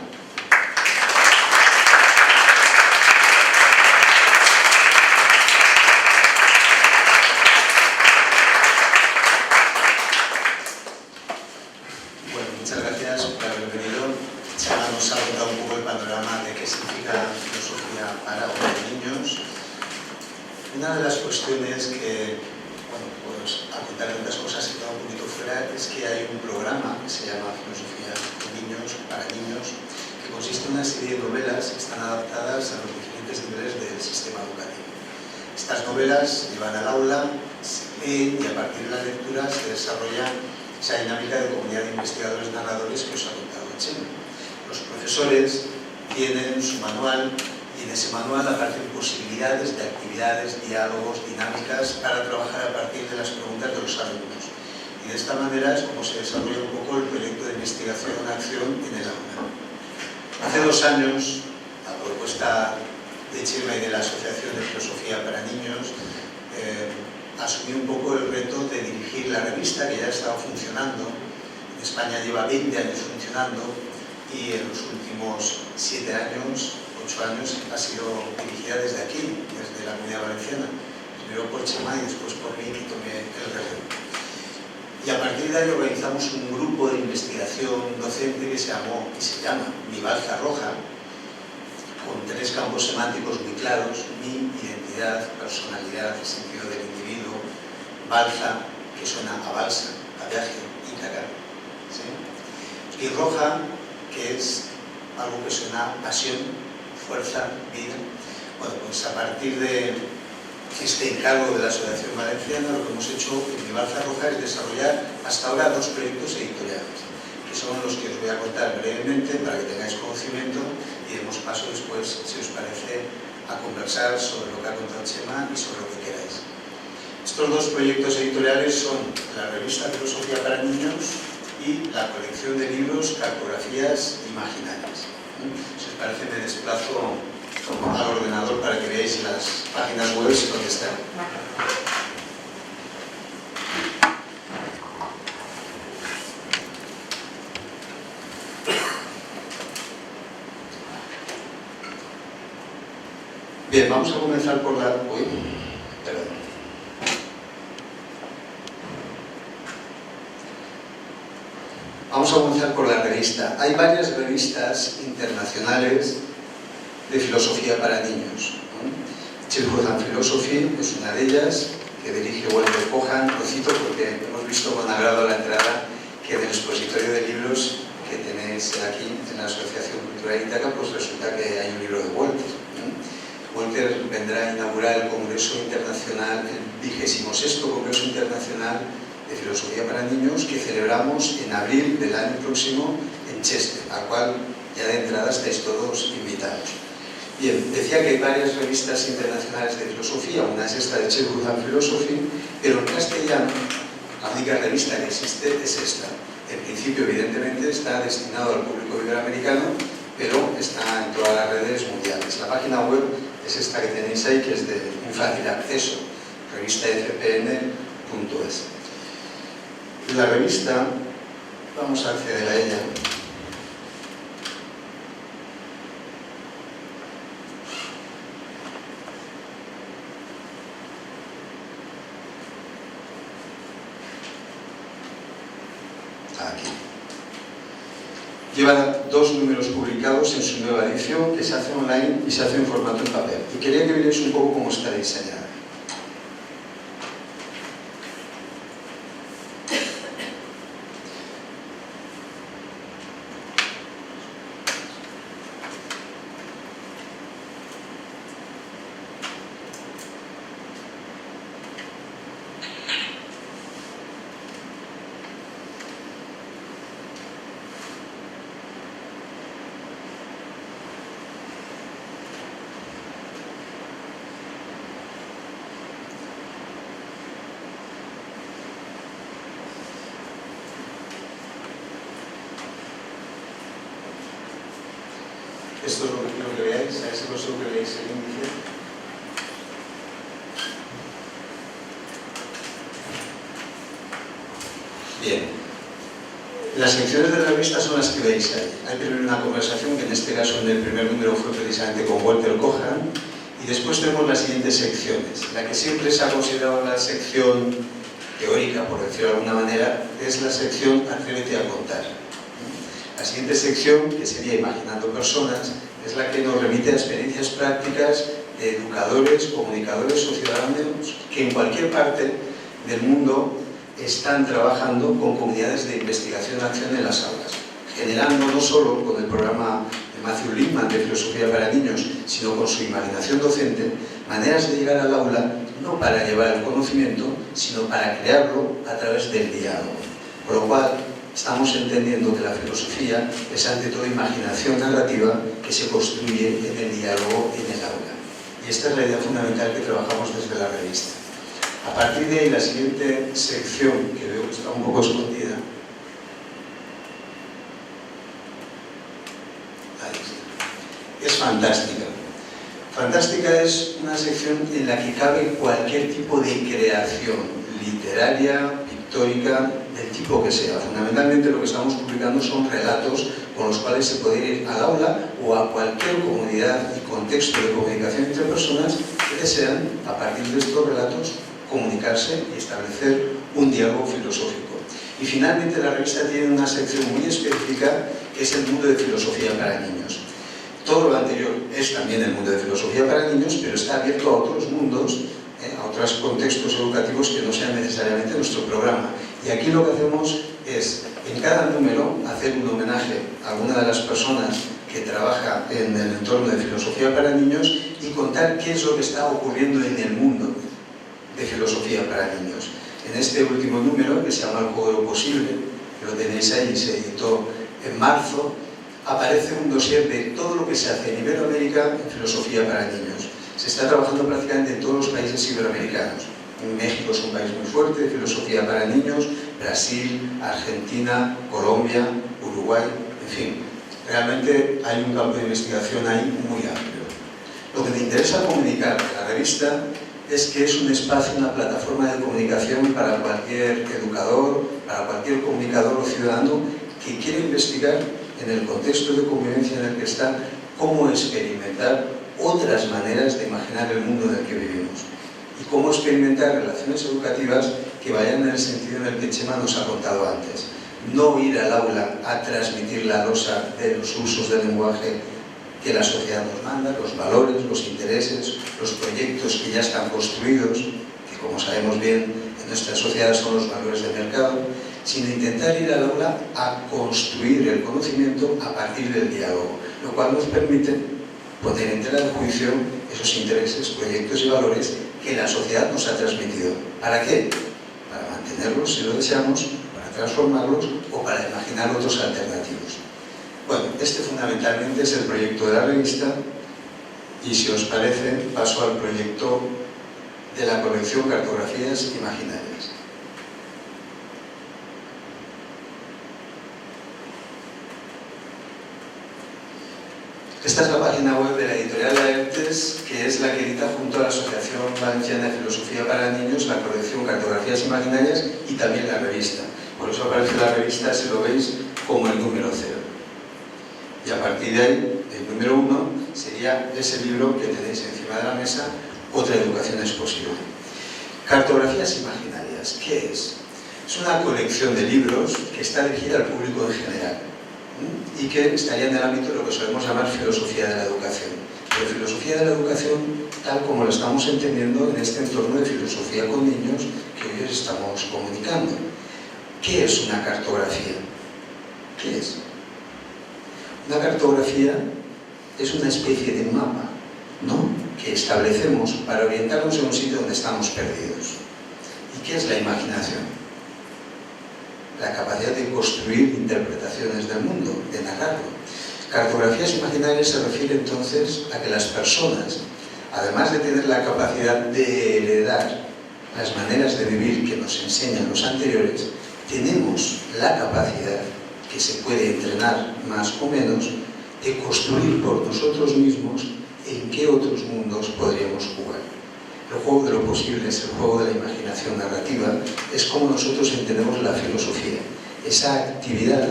Bueno, muchas gracias por haber venido. Chema nos ha contado un poco el panorama de qué significa filosofía para o de niños. Una de las cuestiones que, bueno, pues a contar de otras cosas que queda un poquito fuera, es que hay un programa que se llama Filosofía de Niños, para niños, que consiste en una serie de novelas que están adaptadas a los diferentes niveles del sistema educativo. Estas novelas llevan al aula, se leen y a partir de la lectura se desarrolla esa dinámica de comunidad de investigadores narradores que os ha contado Chema. Los profesores tienen su manual y en ese manual aparecen posibilidades de actividades, diálogos, dinámicas para trabajar a partir de las preguntas de los alumnos. Y de esta manera es como se desarrolla un poco el proyecto de investigación en acción en el aula. Hace 2 años, a propuesta de Chema y de la Asociación de Filosofía para Niños, asumí un poco el reto de dirigir la revista, que ya estaba funcionando. En España lleva 20 años funcionando y en los últimos 7 años, 8 años, ha sido dirigida desde aquí, desde la Comunidad Valenciana. Primero por Chema y después por mí, que tomé el relevo. Y a partir de ahí organizamos un grupo de investigación docente que se llamó y se llama Mi Balsa Roja, con 3 campos semánticos muy claros: mi, identidad, personalidad, sentido del individuo; balsa, que suena a balsa, a viaje, Ítaca, ¿sí? Y roja, que es algo que suena a pasión, fuerza, vida. Bueno, pues a partir de este encargo de la Asociación Valenciana, lo que hemos hecho en Mi Balsa Roja es desarrollar hasta ahora 2 proyectos editoriales, que son los que os voy a contar brevemente para que tengáis conocimiento y demos paso después, si os parece, a conversar sobre lo que ha contado Chema y sobre lo que queráis. Estos dos proyectos editoriales son la revista Filosofía para Niños y la colección de libros Cartografías Imaginarias. Si os parece, me desplazo al ordenador para que veáis las páginas web donde están. Bien, vamos a comenzar por la... Vamos a comenzar por la revista. Hay varias revistas internacionales de filosofía para niños. Childhood and Philosophy es una de ellas, que dirige Walter Kohan. Lo cito porque hemos visto con agrado a la entrada que en el expositorio de libros que tenéis aquí en la Asociación Cultural Ítaca, pues resulta que hay un libro de Walter. Walter vendrá a inaugurar el Congreso Internacional, el 26º Congreso Internacional de Filosofía para Niños, que celebramos en abril del año próximo en Chester, al cual ya de entrada estáis todos invitados. Bien, decía que hay varias revistas internacionales de filosofía, una es esta de Childhood and Philosophy, pero en castellano la única revista que existe es esta. En principio, evidentemente, está destinado al público iberoamericano, pero está en todas las redes mundiales. La página web es esta que tenéis ahí, que es de muy fácil acceso, revistafpn.es. La revista, vamos a acceder a ella. Aquí. Lleva 2 números publicados en su nueva edición, que se hace online y se hace en formato en papel. Y quería que vierais un poco cómo está diseñada. Esto es lo que quiero que veáis, a ese coso que veáis el índice. Bien. Las secciones de la revista son las que veis ahí. Hay primero una conversación, que en este caso en el primer número fue precisamente con Walter Kohan, y después tenemos las siguientes secciones. La que siempre se ha considerado la sección teórica, por decirlo de alguna manera, es la sección Atrévete a contar. La siguiente sección, que sería Imaginando Personas, es la que nos remite a experiencias prácticas de educadores, comunicadores o ciudadanos que en cualquier parte del mundo están trabajando con comunidades de investigación y acción en las aulas, generando no solo con el programa de Matthew Lipman de Filosofía para Niños, sino con su imaginación docente, maneras de llegar al aula no para llevar el conocimiento, sino para crearlo a través del diálogo. Por lo cual, estamos entendiendo que la filosofía es ante todo imaginación narrativa que se construye en el diálogo en el aula. Y esta es la idea fundamental que trabajamos desde la revista. A partir de ahí, la siguiente sección, que veo que está un poco escondida, ahí está, es fantástica. Fantástica es una sección en la que cabe cualquier tipo de creación literaria, pictórica, del tipo que sea. Fundamentalmente lo que estamos publicando son relatos con los cuales se puede ir al aula o a cualquier comunidad y contexto de comunicación entre personas que desean, a partir de estos relatos, comunicarse y establecer un diálogo filosófico. Y finalmente la revista tiene una sección muy específica que es el mundo de filosofía para niños. Todo lo anterior es también el mundo de filosofía para niños, pero está abierto a otros mundos, a otros contextos educativos que no sean necesariamente nuestro programa. Y aquí lo que hacemos es, en cada número, hacer un homenaje a alguna de las personas que trabaja en el entorno de filosofía para niños y contar qué es lo que está ocurriendo en el mundo de filosofía para niños. En este último número, que se llama El juego de lo posible, que lo tenéis ahí, se editó en marzo, aparece un dossier de todo lo que se hace en Iberoamérica en filosofía para niños. Se está trabajando prácticamente en todos los países iberoamericanos. México es un país muy fuerte de filosofía para niños, Brasil, Argentina, Colombia, Uruguay, en fin. Realmente hay un campo de investigación ahí muy amplio. Lo que me interesa comunicar en la revista es que es un espacio, una plataforma de comunicación para cualquier educador, para cualquier comunicador o ciudadano que quiera investigar en el contexto de convivencia en el que está cómo experimentar otras maneras de imaginar el mundo en el que vivimos y cómo experimentar relaciones educativas que vayan en el sentido en el que Chema nos ha contado antes. No ir al aula a transmitir la losa de los usos del lenguaje que la sociedad nos manda, los valores, los intereses, los proyectos que ya están construidos, que como sabemos bien en nuestra sociedad son los valores de mercado, sino intentar ir al aula a construir el conocimiento a partir del diálogo, lo cual nos permite poner en tela de juicio esos intereses, proyectos y valores que la sociedad nos ha transmitido. ¿Para qué? Para mantenerlos, si lo deseamos, para transformarlos o para imaginar otros alternativos. Bueno, este fundamentalmente es el proyecto de la revista y si os parece paso al proyecto de la colección Cartografías Imaginarias. Esta es la página web de la editorial Laertes, que es la que edita junto a la Asociación Valenciana de Filosofía para Niños la colección Cartografías Imaginarias y también la revista. Por eso aparece la revista, si lo veis, como el número 0. Y a partir de ahí, el número 1 sería ese libro que tenéis encima de la mesa, Otra educación es posible. Cartografías Imaginarias, ¿qué es? Es una colección de libros que está dirigida al público en general y que estaría en el ámbito de lo que solemos llamar filosofía de la educación. Pero filosofía de la educación tal como lo estamos entendiendo en este entorno de filosofía con niños que hoy os estamos comunicando. ¿Qué es una cartografía? ¿Qué es? Una cartografía es una especie de mapa, ¿no?, que establecemos para orientarnos en un sitio donde estamos perdidos. ¿Y qué es la imaginación? La capacidad de construir interpretaciones del mundo, de narrarlo. Cartografías imaginarias se refiere entonces a que las personas, además de tener la capacidad de heredar las maneras de vivir que nos enseñan los anteriores, tenemos la capacidad, que se puede entrenar más o menos, de construir por nosotros mismos en qué otros mundos podríamos jugar. El juego de lo posible es el juego de la imaginación narrativa, es como nosotros entendemos la filosofía, esa actividad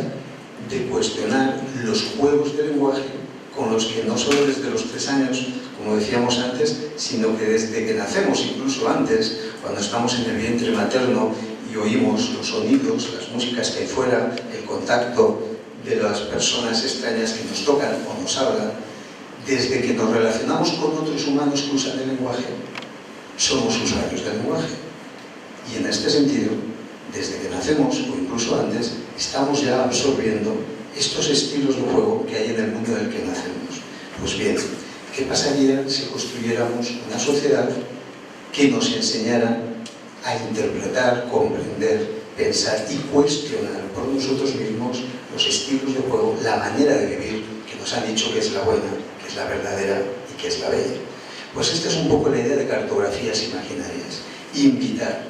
de cuestionar los juegos de lenguaje con los que no solo desde los 3 años, como decíamos antes, sino que desde que nacemos, incluso antes, cuando estamos en el vientre materno y oímos los sonidos, las músicas que hay fuera, el contacto de las personas extrañas que nos tocan o nos hablan, desde que nos relacionamos con otros humanos que usan el lenguaje, somos usuarios del lenguaje. Y en este sentido, desde que nacemos o incluso antes, estamos ya absorbiendo estos estilos de juego que hay en el mundo en el que nacemos. Pues bien, ¿qué pasaría si construyéramos una sociedad que nos enseñara a interpretar, comprender, pensar y cuestionar por nosotros mismos los estilos de juego, la manera de vivir que nos han dicho que es la buena, que es la verdadera y que es la bella? Pues esta es un poco la idea de cartografías imaginarias. Invitar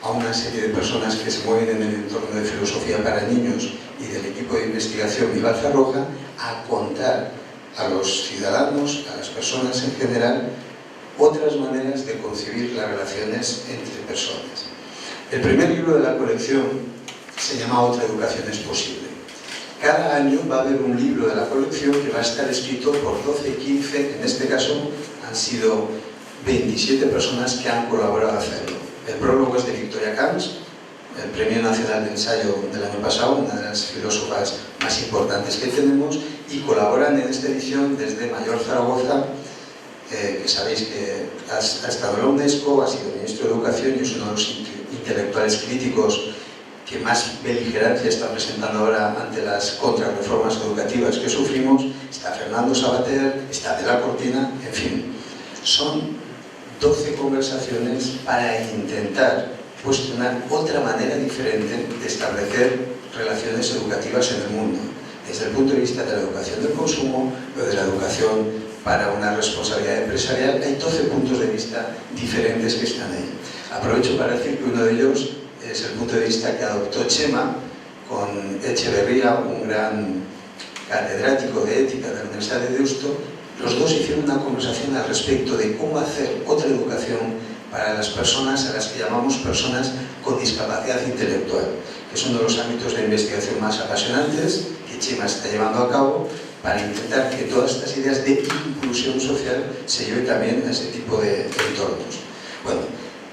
a una serie de personas que se mueven en el entorno de filosofía para niños y del equipo de investigación Vivalza Roja a contar a los ciudadanos, a las personas en general, otras maneras de concebir las relaciones entre personas. El primer libro de la colección se llama Otra educación es posible. Cada año va a haber un libro de la colección que va a estar escrito por 12, 15, en este caso han sido 27 personas que han colaborado a hacerlo. El prólogo es de Victoria Camps, el Premio Nacional de Ensayo del año pasado, una de las filósofas más importantes que tenemos, y colaboran en esta edición desde Mayor Zaragoza, que sabéis que ha estado en la UNESCO, ha sido ministro de Educación y es uno de los intelectuales críticos que más beligerancia está presentando ahora ante las contrarreformas educativas que sufrimos. Está Fernando Sabater, está De la Cortina, en fin. Son 12 conversaciones para intentar cuestionar otra manera diferente de establecer relaciones educativas en el mundo, desde el punto de vista de la educación del consumo o de la educación para una responsabilidad empresarial. Hay 12 puntos de vista diferentes que están ahí. Aprovecho para decir que uno de ellos es el punto de vista que adoptó Chema con Echeverría, un gran catedrático de ética de la Universidad de Deusto. Los dos hicieron una conversación al respecto de cómo hacer otra educación para las personas a las que llamamos personas con discapacidad intelectual, que es uno de los ámbitos de investigación más apasionantes que Chema está llevando a cabo para intentar que todas estas ideas de inclusión social se lleven también a ese tipo de entornos. Bueno,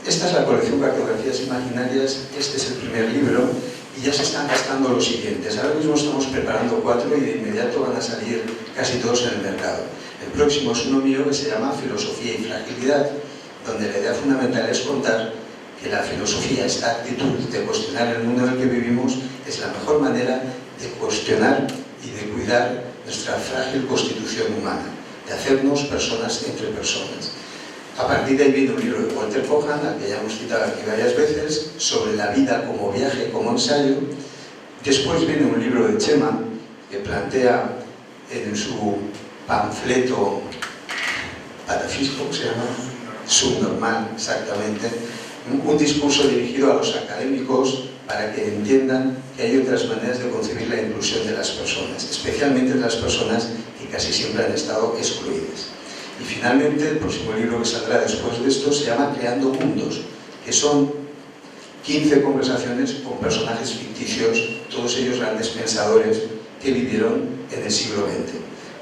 esta es la colección Cartografías Imaginarias, este es el primer libro y ya se están gastando los siguientes. Ahora mismo estamos preparando 4 y de inmediato van a salir casi todos en el mercado. El próximo es uno mío que se llama Filosofía y Fragilidad, donde la idea fundamental es contar que la filosofía, esta actitud de cuestionar el mundo en el que vivimos, es la mejor manera de cuestionar y de cuidar nuestra frágil constitución humana, de hacernos personas entre personas. A partir de ahí viene un libro de Walter Kohan, al que ya hemos citado aquí varias veces, sobre la vida como viaje, como ensayo. Después viene un libro de Chema, que plantea en su panfleto patafísico, que se llama Subnormal, exactamente, un discurso dirigido a los académicos para que entiendan que hay otras maneras de concebir la inclusión de las personas, especialmente de las personas que casi siempre han estado excluidas. Y finalmente, el próximo libro que saldrá después de esto se llama Creando Mundos, que son 15 conversaciones con personajes ficticios, todos ellos grandes pensadores que vivieron en el siglo XX.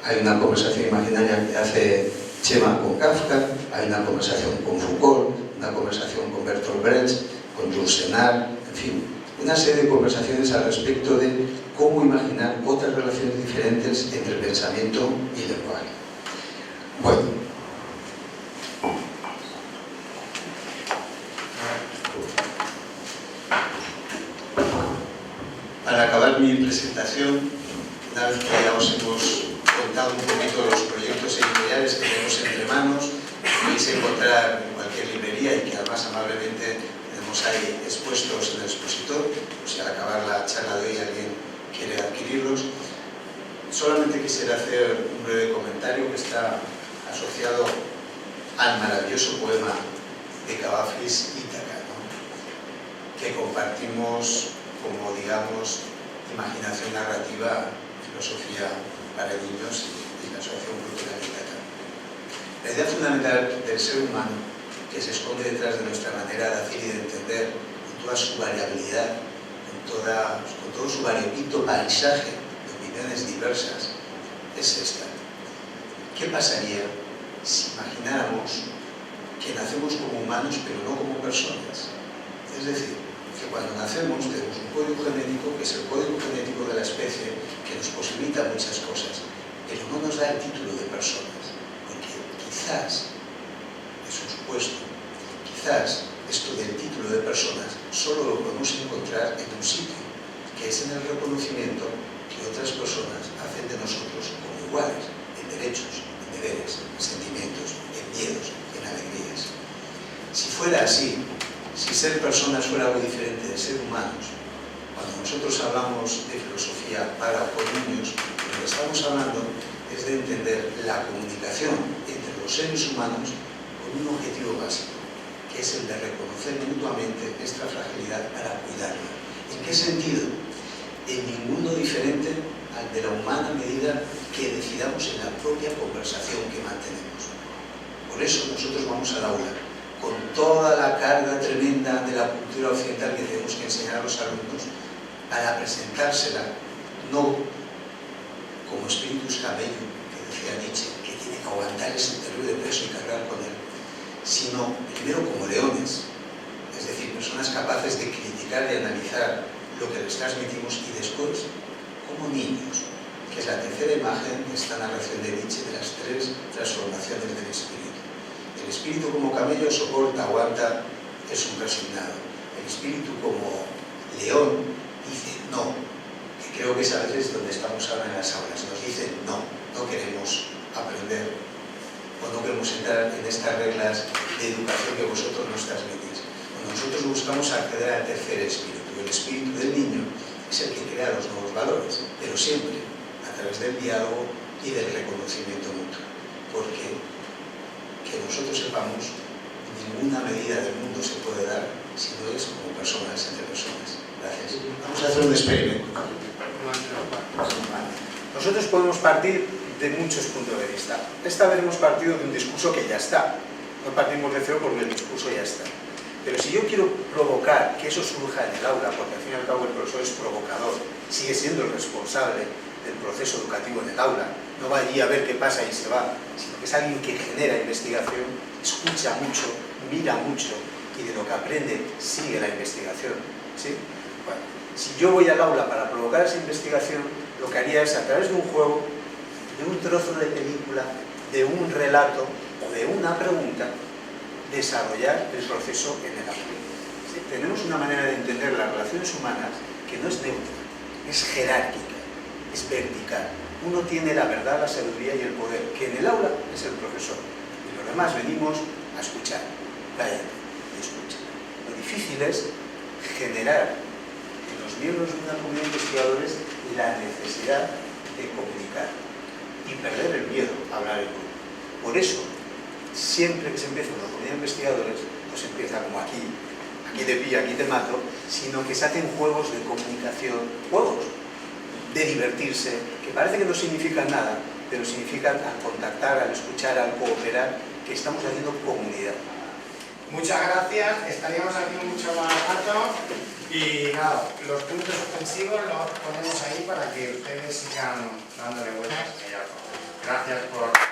Hay una conversación imaginaria que hace Chema con Kafka, hay una conversación con Foucault, una conversación con Bertolt Brecht, con Jules Renard, en fin, una serie de conversaciones al respecto de cómo imaginar otras relaciones diferentes entre pensamiento y lenguaje. Bueno, para acabar mi presentación, una vez que ya os hemos contado un poquito los proyectos editoriales que tenemos entre manos, podéis encontrar en cualquier librería y que además amablemente tenemos ahí expuestos en el expositor, o si al acabar la charla de hoy alguien quiere adquirirlos. Solamente quisiera hacer un breve comentario que está asociado al maravilloso poema de Kavafis Ítaca, ¿no?, que compartimos como, digamos, imaginación narrativa, filosofía para niños y la Asociación Cultural Ítaca. La idea fundamental del ser humano, que se esconde detrás de nuestra manera de hacer y de entender, con toda su variabilidad, con todo su variopinto paisaje de opiniones diversas, es esta. ¿Qué pasaría si imagináramos que nacemos como humanos pero no como personas? Es decir, que cuando nacemos tenemos un código genético que es el código genético de la especie que nos posibilita muchas cosas, pero no nos da el título de personas, porque quizás, es un supuesto, quizás esto del título de personas solo lo podemos encontrar en un sitio, que es en el reconocimiento que otras personas hacen de nosotros como iguales, en derechos, en deberes, en sentimientos, en miedos, en alegrías. Si fuera así, si ser personas fuera algo diferente de ser humanos, cuando nosotros hablamos de filosofía para o con niños, lo que estamos hablando es de entender la comunicación entre los seres humanos con un objetivo básico, que es el de reconocer mutuamente nuestra fragilidad para cuidarla. ¿En qué sentido? En ninguno diferente al de la humana medida que decidamos en la propia conversación que mantenemos. Por eso nosotros vamos al aula con toda la carga tremenda de la cultura occidental que tenemos que enseñar a los alumnos para presentársela no como espíritus camello, que decía Nietzsche, que tiene que aguantar ese terrible peso y cargar con él, sino primero como leones, es decir, personas capaces de criticar y analizar lo que les transmitimos, y después como niños, que es la tercera imagen de esta narración de Nietzsche de las 3 transformaciones del espíritu. El espíritu como camello soporta, aguanta, es un resignado. El espíritu como león dice no, que creo que es a veces donde estamos ahora en las aulas. Nos dicen no, no queremos aprender o no queremos entrar en estas reglas de educación que vosotros nos transmitís. Cuando nosotros buscamos acceder al tercer espíritu, el espíritu del niño es el que crea los nuevos valores, pero siempre a través del diálogo y del reconocimiento mutuo. porque, que nosotros sepamos, ninguna medida del mundo se puede dar si no es como personas entre personas. Gracias. Vamos a hacer un experimento. Nosotros podemos partir de muchos puntos de vista. Esta vez hemos partido de un discurso que ya está. No partimos de cero porque el discurso ya está. Pero si yo quiero provocar que eso surja en el aula, porque al fin y al cabo el profesor es provocador, sigue siendo el responsable del proceso educativo en el aula, no va allí a ver qué pasa y se va, sino que es alguien que genera investigación, escucha mucho, mira mucho y de lo que aprende sigue la investigación. ¿Sí? Bueno, si yo voy al aula para provocar esa investigación, lo que haría es, a través de un juego, de un trozo de película, de un relato o de una pregunta, desarrollar el proceso en el aula. ¿Sí? Tenemos una manera de entender las relaciones humanas que no es neutra, es jerárquica, es vertical. Uno tiene la verdad, la sabiduría y el poder, que en el aula es el profesor. Y los demás venimos a escuchar. Cállate y escucha. Lo difícil es generar en los miembros de una comunidad de investigadores la necesidad de comunicar y perder el miedo a hablar en grupo. Por eso, siempre que se empieza una comunidad de investigadores, no se empieza como aquí te pillo, aquí te mato, sino que se hacen juegos de comunicación, juegos de divertirse, que parece que no significan nada, pero significan al contactar, al escuchar, al cooperar, que estamos haciendo comunidad. Muchas gracias, estaríamos aquí mucho más rato y nada, los puntos suspensivos los ponemos ahí para que ustedes sigan dándole vueltas. Gracias por...